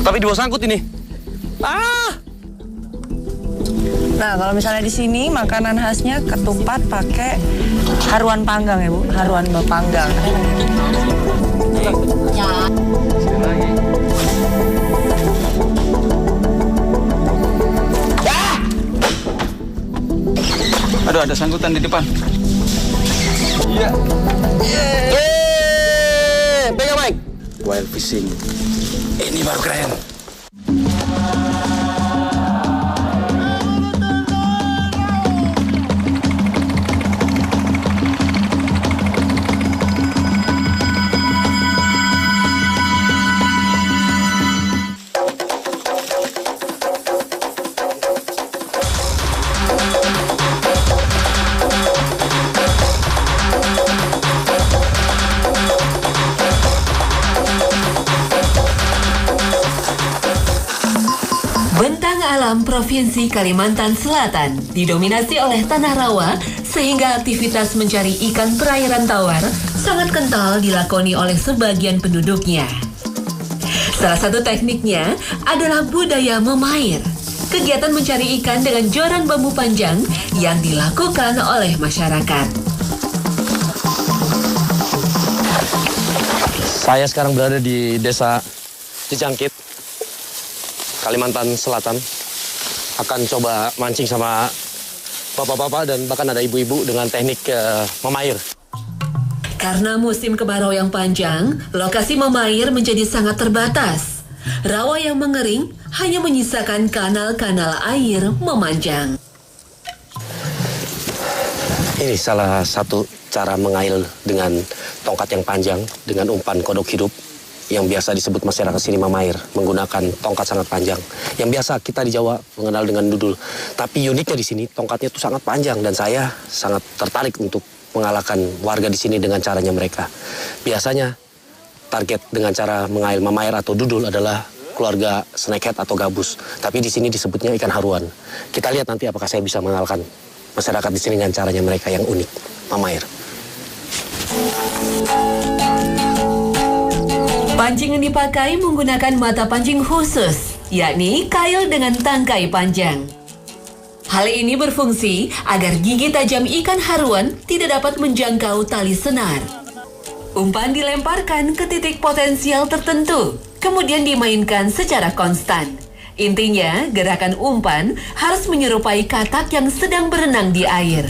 Tapi di bawah sangkut ini. Ah! Nah, kalau misalnya di sini makanan khasnya ketupat pakai haruan panggang ya, Bu. Haruan panggang. Ya. Aduh, ada sangkutan di depan. Iya. Pegang Mike. Wild fishing. Ini baru keren. Provinsi Kalimantan Selatan didominasi oleh tanah rawa sehingga aktivitas mencari ikan perairan tawar sangat kental dilakoni oleh sebagian penduduknya. Salah satu tekniknya adalah budaya memair, kegiatan mencari ikan dengan joran bambu panjang yang dilakukan oleh masyarakat. Saya sekarang berada di Desa Cijangkit, Kalimantan Selatan. Akan coba mancing sama bapak-bapak dan bahkan ada ibu-ibu dengan teknik memair. Karena musim kemarau yang panjang, lokasi memair menjadi sangat terbatas. Rawa yang mengering hanya menyisakan kanal-kanal air memanjang. Ini salah satu cara mengail dengan tongkat yang panjang dengan umpan kodok hidup yang biasa disebut masyarakat sini mamair, menggunakan tongkat sangat panjang. Yang biasa kita di Jawa mengenal dengan dudul. Tapi uniknya di sini tongkatnya itu sangat panjang dan saya sangat tertarik untuk mengalahkan warga di sini dengan caranya mereka. Biasanya target dengan cara mengail mamair atau dudul adalah keluarga snakehead atau gabus. Tapi di sini disebutnya ikan haruan. Kita lihat nanti apakah saya bisa mengalahkan masyarakat di sini dengan caranya mereka yang unik, mamair. Pancing yang dipakai menggunakan mata pancing khusus, yakni kail dengan tangkai panjang. Hal ini berfungsi agar gigi tajam ikan haruan tidak dapat menjangkau tali senar. Umpan dilemparkan ke titik potensial tertentu, kemudian dimainkan secara konstan. Intinya, gerakan umpan harus menyerupai katak yang sedang berenang di air.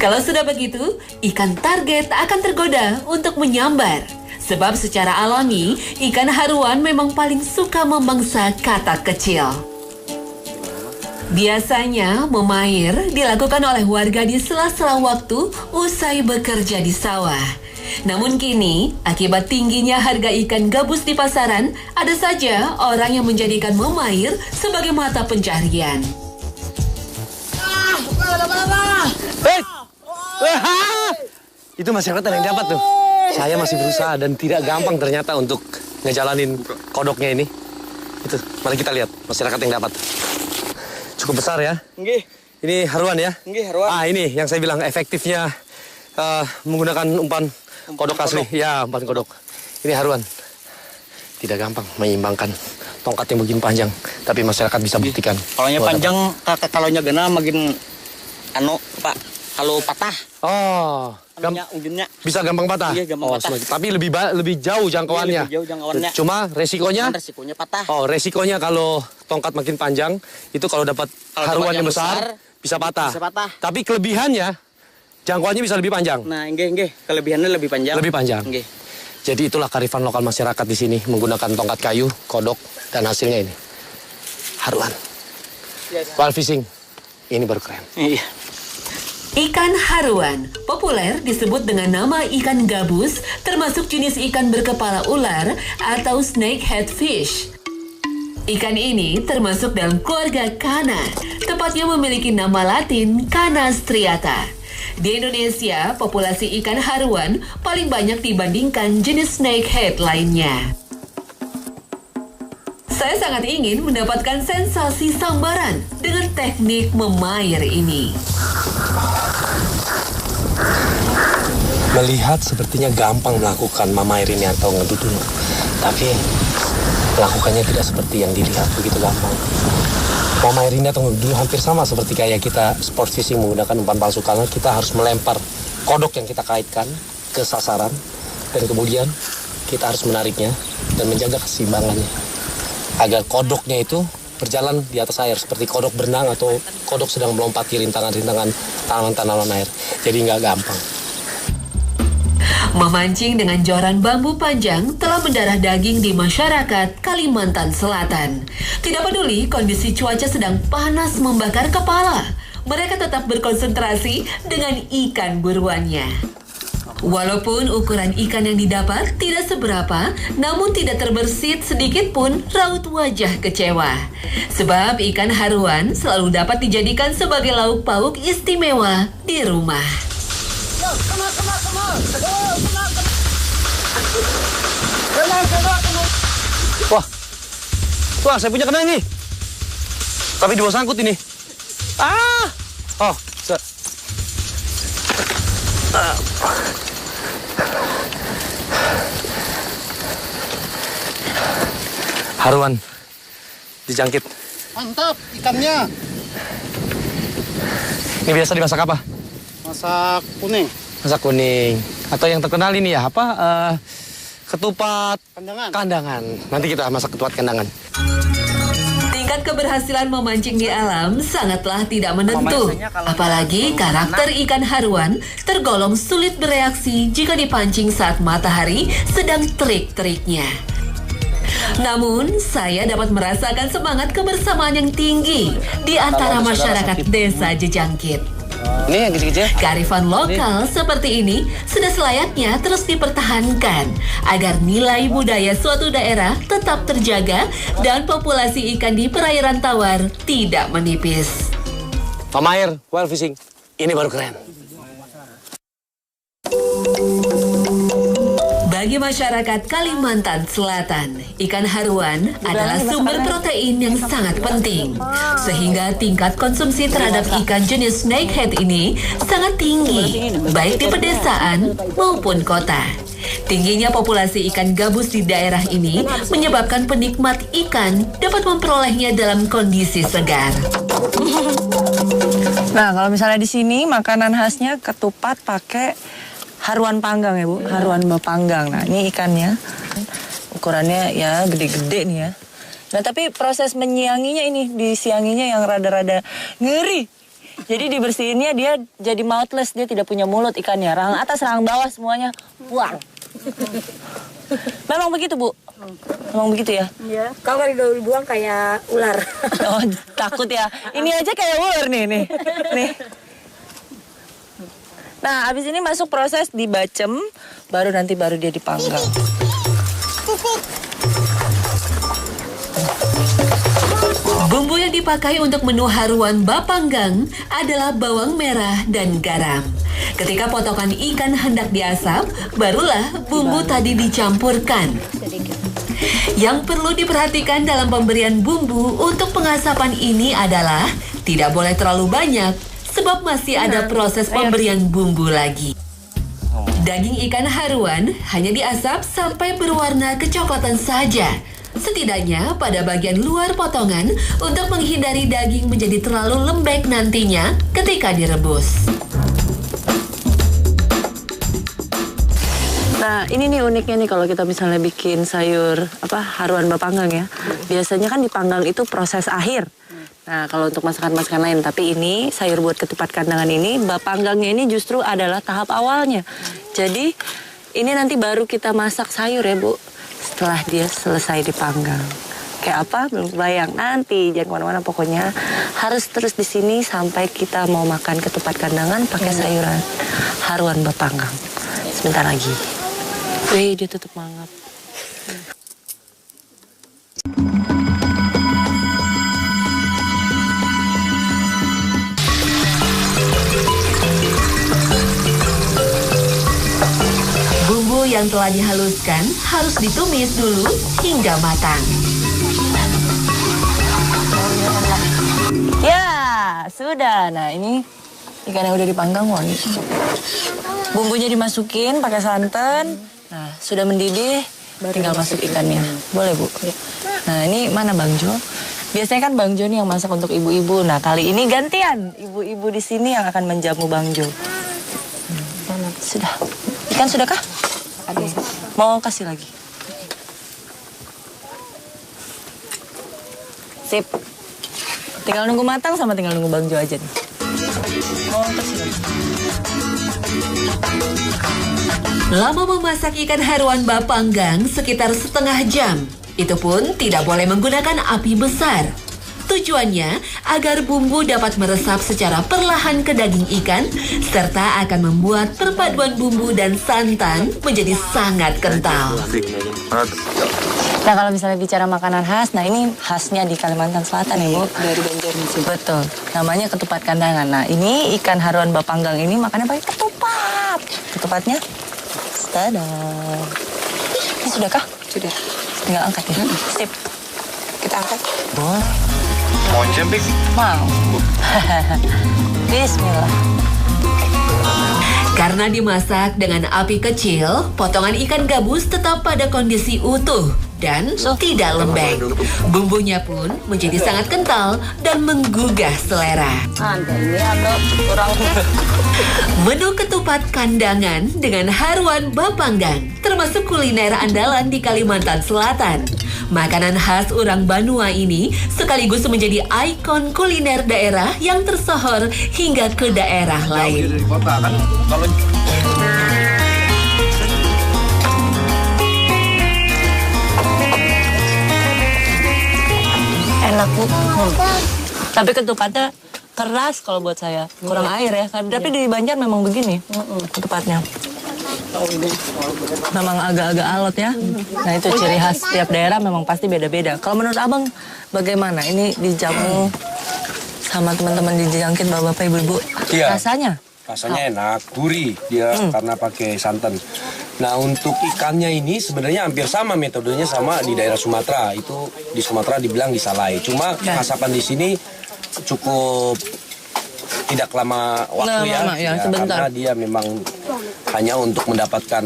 Kalau sudah begitu, ikan target akan tergoda untuk menyambar. Sebab secara alami, ikan haruan memang paling suka memangsa katak kecil. Biasanya, memair dilakukan oleh warga di sela-sela waktu usai bekerja di sawah. Namun kini, akibat tingginya harga ikan gabus di pasaran, ada saja orang yang menjadikan memair sebagai mata pencaharian. Itu masyarakat yang dapat tuh. Saya masih berusaha dan tidak gampang ternyata untuk ngejalanin kodoknya ini. Itu, mari kita lihat masyarakat yang dapat. Cukup besar ya. Nggih. Ini haruan ya? Nggih, haruan. Ah, ini yang saya bilang efektifnya menggunakan umpan kodok asli. Ya, umpan kodok. Ini haruan. Tidak gampang menyeimbangkan tongkat yang begini panjang, tapi masyarakat bisa buktikan. Kalaunya panjang, kalaunya gena makin Pak, kalau patah. Oh, ujungnya bisa gampang patah. Iya, gampang patah. Tapi lebih jauh jangkauannya. Iya, lebih jauh jangkauannya. Cuma resikonya? Resikonya patah. Oh, resikonya kalau tongkat makin panjang, itu kalau dapat haruan yang besar, bisa patah. Bisa patah. Tapi kelebihannya, jangkauannya bisa lebih panjang. Nah, nggih. Kelebihannya lebih panjang. Lebih panjang. Nggih. Jadi itulah kearifan lokal masyarakat di sini, menggunakan tongkat kayu, kodok, dan hasilnya ini. Haruan. Wild fishing. Ini baru keren. Iya. Ikan haruan, populer disebut dengan nama ikan gabus, termasuk jenis ikan berkepala ular atau snakehead fish. Ikan ini termasuk dalam keluarga Kana, tepatnya memiliki nama latin Kana striata. Di Indonesia, populasi ikan haruan paling banyak dibandingkan jenis snakehead lainnya. Saya sangat ingin mendapatkan sensasi sambaran dengan teknik memair ini. Melihat sepertinya gampang melakukan mamair ini atau ngedudul. Tapi melakukannya tidak seperti yang dilihat begitu gampang. Mama air ini atau dulu hampir sama seperti kayak kita sport fishing menggunakan umpan palsu, karena kita harus melempar kodok yang kita kaitkan ke sasaran dan kemudian kita harus menariknya dan menjaga keseimbangannya agar kodoknya itu berjalan di atas air seperti kodok berenang atau kodok sedang melompati rintangan-rintangan tanaman-tanaman air. Jadi nggak gampang. Memancing dengan joran bambu panjang telah mendarah daging di masyarakat Kalimantan Selatan. Tidak peduli kondisi cuaca sedang panas membakar kepala, mereka tetap berkonsentrasi dengan ikan buruannya. Walaupun ukuran ikan yang didapat tidak seberapa, namun tidak terbersit sedikit pun raut wajah kecewa. Sebab ikan haruan selalu dapat dijadikan sebagai lauk pauk istimewa di rumah. Wah, saya punya kena ini. Tapi di bawah sangkut ini. Oh, haruan dijangkit. Mantap ikannya. Ini biasa dimasak apa? Masak kuning. Masak kuning. Atau yang terkenal ini ya, ketupat kandangan. Nanti kita masak ketupat kandangan. Tingkat keberhasilan memancing di alam sangatlah tidak menentu. Apalagi karakter ikan haruan tergolong sulit bereaksi jika dipancing saat matahari sedang terik-teriknya. Namun, saya dapat merasakan semangat kebersamaan yang tinggi di antara masyarakat desa Jejangkit. Ini yang kecil-kecil. Kearifan lokal seperti ini sudah selayaknya terus dipertahankan agar nilai budaya suatu daerah tetap terjaga dan populasi ikan di perairan tawar tidak menipis. Mama air, wild fishing. Ini baru keren. Bagi masyarakat Kalimantan Selatan, ikan haruan adalah sumber protein yang sangat penting. Sehingga tingkat konsumsi terhadap ikan jenis snakehead ini sangat tinggi, baik di pedesaan maupun kota. Tingginya populasi ikan gabus di daerah ini menyebabkan penikmat ikan dapat memperolehnya dalam kondisi segar. Nah, kalau misalnya di sini makanan khasnya ketupat pakai haruan panggang ya Bu, haruan panggang. Nah, ini ikannya. Ukurannya ya gede-gede nih ya. Nah, tapi proses menyianginya ini, disianginya yang rada-rada ngeri. Jadi dibersihinnya dia jadi mouthless, dia tidak punya mulut ikannya. Rahang atas, rahang bawah semuanya buang. Memang begitu, Bu? Memang begitu ya? Iya. Kalau dibuang kayak ular. Oh, takut ya. Ini aja kayak ular nih. Nah, abis ini masuk proses dibacem, baru dia dipanggang. Bumbu yang dipakai untuk menu haruan bapanggang adalah bawang merah dan garam. Ketika potongan ikan hendak diasap, barulah bumbu tadi dicampurkan. Yang perlu diperhatikan dalam pemberian bumbu untuk pengasapan ini adalah tidak boleh terlalu banyak, sebab masih ada proses pemberian bumbu lagi. Daging ikan haruan hanya diasap sampai berwarna kecoklatan saja. Setidaknya pada bagian luar potongan untuk menghindari daging menjadi terlalu lembek nantinya ketika direbus. Nah, ini nih uniknya nih kalau kita misalnya bikin sayur haruan bapanggang ya. Biasanya kan dipanggang itu proses akhir. Nah, kalau untuk masakan-masakan lain, tapi ini sayur buat ketupat kandangan ini, bapanggangnya ini justru adalah tahap awalnya. Jadi, ini nanti baru kita masak sayur ya, Bu, setelah dia selesai dipanggang. Kayak apa? Belum bayang. Nanti jangan kemana-mana, pokoknya harus terus di sini sampai kita mau makan ketupat kandangan pakai sayuran haruan bapanggang. Sebentar lagi. Wih, dia tutup mangap. Bumbu yang telah dihaluskan harus ditumis dulu hingga matang. Ya, sudah. Nah, ini ikan yang udah dipanggang, Won. Bumbunya dimasukin pakai santan. Nah, sudah mendidih, tinggal masuk ikannya. Boleh, Bu? Nah ini mana Bang Jo? Biasanya kan Bang Jo nih yang masak untuk ibu-ibu. Nah kali ini gantian ibu-ibu di sini yang akan menjamu Bang Jo. Sudah. Ikan sudahkah? Ada. Mau kasih lagi? Sip. Tinggal nunggu matang sama tinggal nunggu Bang Jo aja nih. Mau kasih lagi? Lama memasak ikan haruan bapanggang sekitar setengah jam. Itu pun tidak boleh menggunakan api besar. Tujuannya agar bumbu dapat meresap secara perlahan ke daging ikan serta akan membuat perpaduan bumbu dan santan menjadi sangat kental. Nah kalau misalnya bicara makanan khas, nah ini khasnya di Kalimantan Selatan ya Bu. Dari Banjarmasin. Betul, namanya ketupat kandangan. Nah ini ikan haruan bapanggang ini makannya pakai ketupat. Ketupatnya, tada. Ini sudahkah? Sudah. Tinggal angkat ya. Sip. Kita angkat. Boleh. Mau jempik? Mau. Bismillah. Karena dimasak dengan api kecil, potongan ikan gabus tetap pada kondisi utuh dan tidak lembek. Bumbunya pun menjadi sangat kental dan menggugah selera. Ini ada kurang. Menu ketupat kandangan dengan haruan bapanggang termasuk kuliner andalan di Kalimantan Selatan. Makanan khas orang Banua ini sekaligus menjadi ikon kuliner daerah yang tersohor hingga ke daerah lain. Dari kota kan kalau Enak Bu. Tapi ketupatnya keras kalau buat saya. Kurang air ya. Tapi di Banjar memang begini ketupatnya. Memang agak-agak alot ya. Nah itu ciri khas tiap daerah memang pasti beda-beda. Kalau menurut Abang bagaimana? Ini dijamu sama teman-teman dijangkit bapak-bapak ibu-ibu. Iya. Rasanya? Rasanya enak, gurih dia karena pakai santan. Nah untuk ikannya ini sebenarnya hampir sama metodenya sama di daerah Sumatera. Itu di Sumatera dibilang disalai. Cuma asapan di sini cukup tidak lama waktu Lama, ya, sebentar. karena dia memang hanya untuk mendapatkan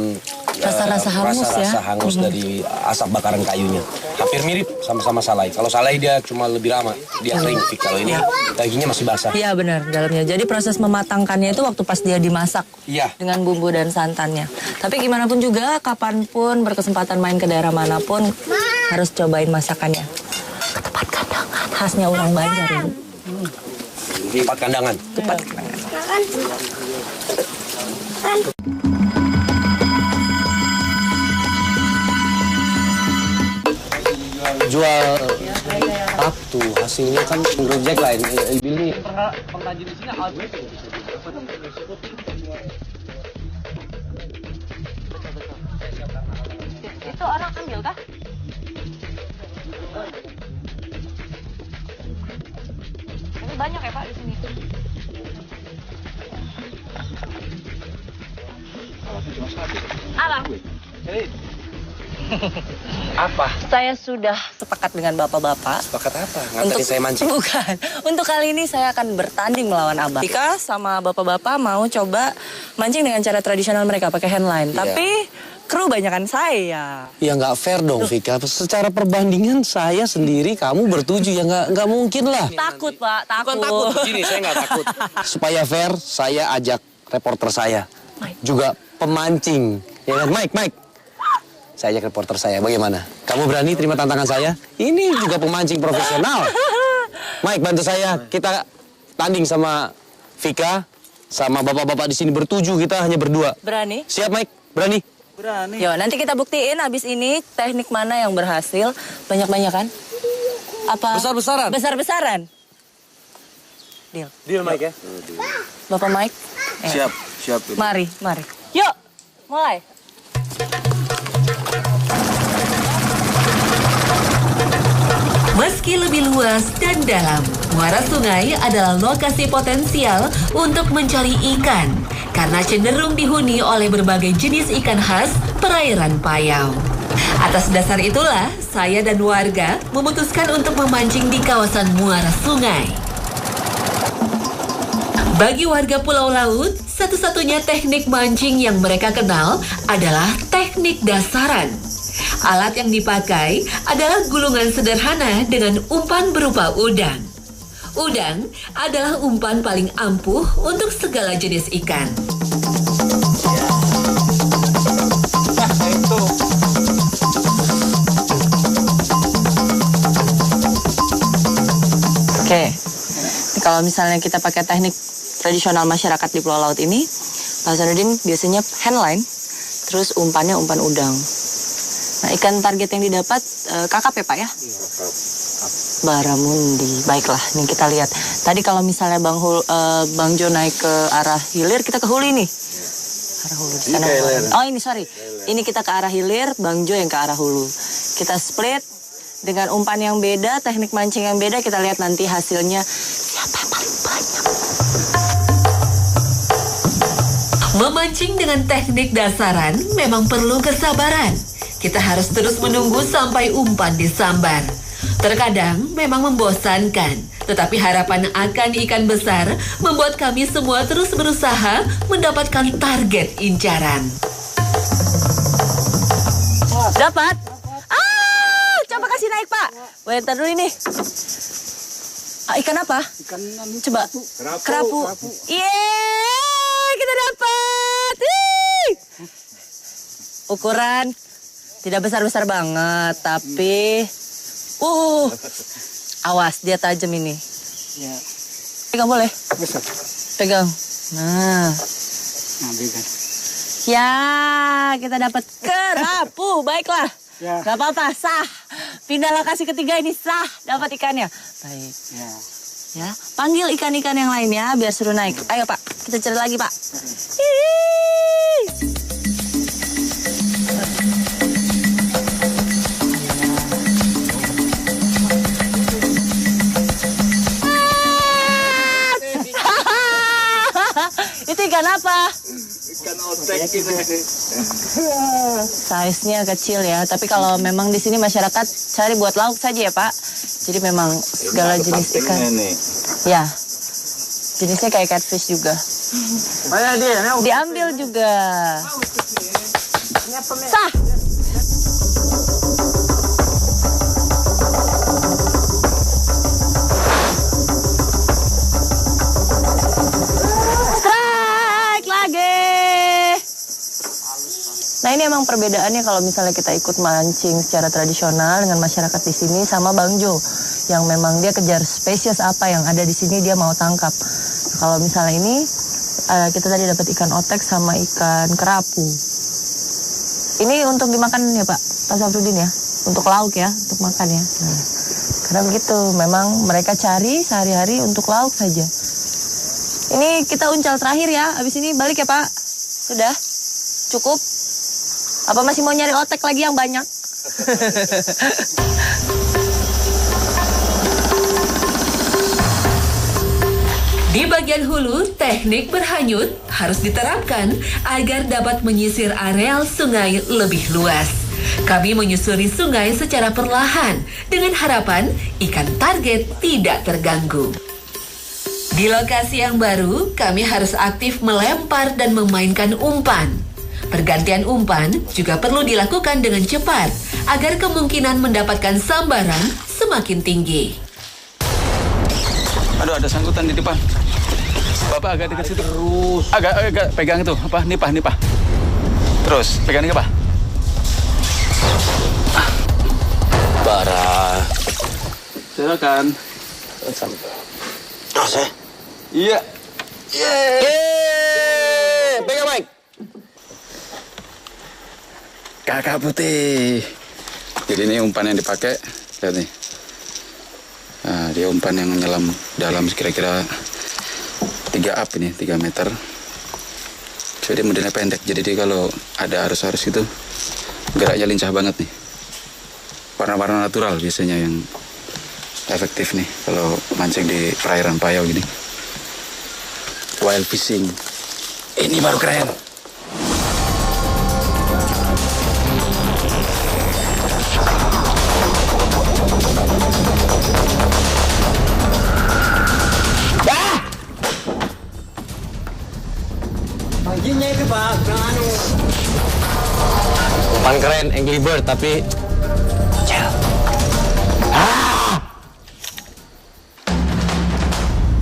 Rasa-rasa hangus rasa-rasa ya. hangus dari asap bakaran kayunya. Hampir mirip sama-sama salai. Kalau salai dia cuma lebih lama, dia kering. Kalau ini dagingnya masih basah. Iya benar dalamnya. Jadi proses mematangkannya itu waktu pas dia dimasak Iya. dengan bumbu dan santannya. Tapi gimana pun juga, kapanpun berkesempatan main ke daerah manapun harus cobain masakannya. Ketupat kandangan khasnya orang Banjar ya. Ketupat kandangan. Ketupat kandangan. Jual tuh hasilnya kan ngerojek lain. Ibil ini Pengrajin di sini out. Itu orang ambil kah? Tapi banyak ya Pak di sini. Alah. apa? Saya sudah sepakat dengan bapak-bapak. Sepakat apa? Nganterin saya mancing. Bukan. Untuk kali ini saya akan bertanding melawan Abang. Dika sama bapak-bapak mau coba mancing dengan cara tradisional mereka pakai handline. Iya. Tapi kru banyakan saya. Ya nggak fair dong, Vika. Secara perbandingan saya sendiri, kamu bertujuh ya nggak mungkin lah. Takut Pak, takut. Bukan takut begini, saya nggak takut. Supaya fair, saya ajak reporter saya, juga pemancing. Ya kan, Mike. Saya ajak reporter saya, bagaimana? Kamu berani terima tantangan saya? Ini juga pemancing profesional. Mike, bantu saya. Kita tanding sama Vika, sama bapak-bapak di sini bertujuh, kita hanya berdua. Berani? Siap, Mike? Berani? Berani. Yo, nanti kita buktiin abis ini teknik mana yang berhasil. Banyak-banyak kan? Apa? Besar-besaran? Besar-besaran. Deal. Deal Mike ya. Bapak Mike. Siap. Mari. Yuk, mulai. Meski lebih luas dan dalam, muara sungai adalah lokasi potensial untuk mencari ikan karena cenderung dihuni oleh berbagai jenis ikan khas perairan Payau. Atas dasar itulah, saya dan warga memutuskan untuk memancing di kawasan muara sungai. Bagi warga Pulau Laut, satu-satunya teknik mancing yang mereka kenal adalah teknik dasaran. Alat yang dipakai adalah gulungan sederhana dengan umpan berupa udang. Udang adalah umpan paling ampuh untuk segala jenis ikan. Oke, kalau misalnya kita pakai teknik tradisional masyarakat di Pulau Laut ini, Pak Hasanuddin biasanya handline, terus umpannya umpan udang. Nah, ikan target yang didapat kakap ya Pak ya? Baramundi. Baiklah, ini kita lihat. Tadi kalau misalnya Bang Jo naik ke arah hilir, kita ke hulu ini. Arah hulu. Oh ini sorry, ini kita ke arah hilir, Bang Jo yang ke arah hulu. Kita split dengan umpan yang beda, teknik mancing yang beda. Kita lihat nanti hasilnya siapa yang paling banyak. Memancing dengan teknik dasaran memang perlu kesabaran. Kita harus terus menunggu sampai umpan disambar. Terkadang memang membosankan, tetapi harapan akan ikan besar membuat kami semua terus berusaha mendapatkan target incaran. Dapat? Coba kasih naik Pak. Wait, ntar dulu ini. Ikan apa? Ikan Coba. Kerapu. Yeay, kita dapat. Ukuran tidak besar-besar banget, tapi awas dia tajam ini. Ya. Pegang boleh? Besar. Pegang. Nah. Ambilkan. Ya, kita dapat kerapu. Baiklah. Ya. Gak apa-apa, sah. Pindah lokasi ketiga ini sah. Dapat ikannya. Baik. Ya. Ya, panggil ikan-ikan yang lain ya, biar suruh naik. Ayo Pak, kita cari lagi Pak. Itu ikan apa? Ikan otek gitu. Size-nya kecil ya, tapi kalau memang di sini masyarakat cari buat lauk saja ya Pak. Jadi memang segala jenis ikan. Ya, jenisnya kayak catfish juga. Diambil juga. Sah. Nah ini emang perbedaannya kalau misalnya kita ikut mancing secara tradisional dengan masyarakat di sini sama Bang Jo, yang memang dia kejar spesies apa yang ada di sini dia mau tangkap. Kalau misalnya ini kita tadi dapat ikan otek sama ikan kerapu. Ini untuk dimakan ya Pak Safruddin ya, untuk lauk ya, untuk makan ya. Nah, karena begitu, memang mereka cari sehari-hari untuk lauk saja. Ini kita uncal terakhir ya, abis ini balik ya Pak. Sudah? Cukup? Apa masih mau nyari otek lagi yang banyak? Di bagian hulu, teknik berhanyut harus diterapkan agar dapat menyisir areal sungai lebih luas. Kami menyusuri sungai secara perlahan dengan harapan ikan target tidak terganggu. Di lokasi yang baru, kami harus aktif melempar dan memainkan umpan. Pergantian umpan juga perlu dilakukan dengan cepat agar kemungkinan mendapatkan sambaran semakin tinggi. Aduh, ada sangkutan di depan. Bapak agak dekat situ. Terus. Agak pegang itu. Apa? Nipah. Terus, pegang ini apa? Bara. Silakan. Saya. Iya. Yeay! Pegang Mike. Kakak putih. Jadi ini umpan yang dipakai. Lihat nih. Nah, dia umpan yang menyelam dalam kira-kira 3 meter. So, dia modelnya pendek. Jadi dia kalau ada arus-arus itu geraknya lincah banget nih. Warna-warna natural biasanya yang efektif nih kalau mancing di perairan Payau gini. Wild fishing. Ini baru keren. Umpan keren, Angry Bird, tapi kecil.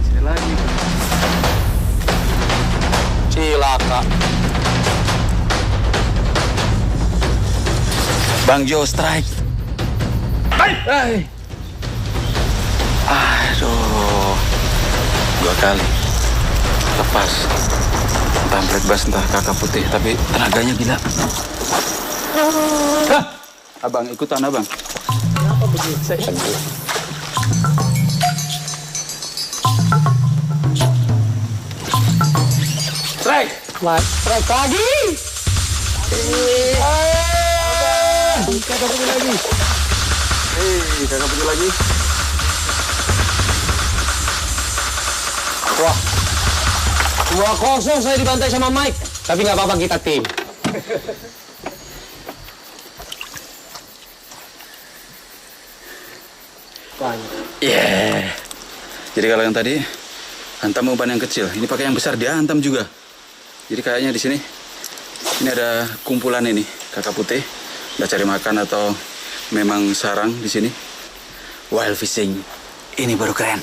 Sini lagi. Cilaka. Bang Jo strike. Hai. Aduh. 2 kali. Lepas. Entah black bass, entah kakak putih, tapi tenaganya gila. Hah! Abang, ikutan abang. Kenapa begitu? Saya Strike! strike lagi. Kakak putih lagi. Kakak putih lagi. Wah. 2-0 saya dibantai sama Mike. Tapi nggak apa-apa, kita tim. Yeah. Jadi kalau yang tadi hantam umpan yang kecil, ini pakai yang besar dia hantam juga. Jadi kayaknya di sini ini ada kumpulan ini kakak putih udah cari makan atau memang sarang di sini. Wild fishing ini baru keren.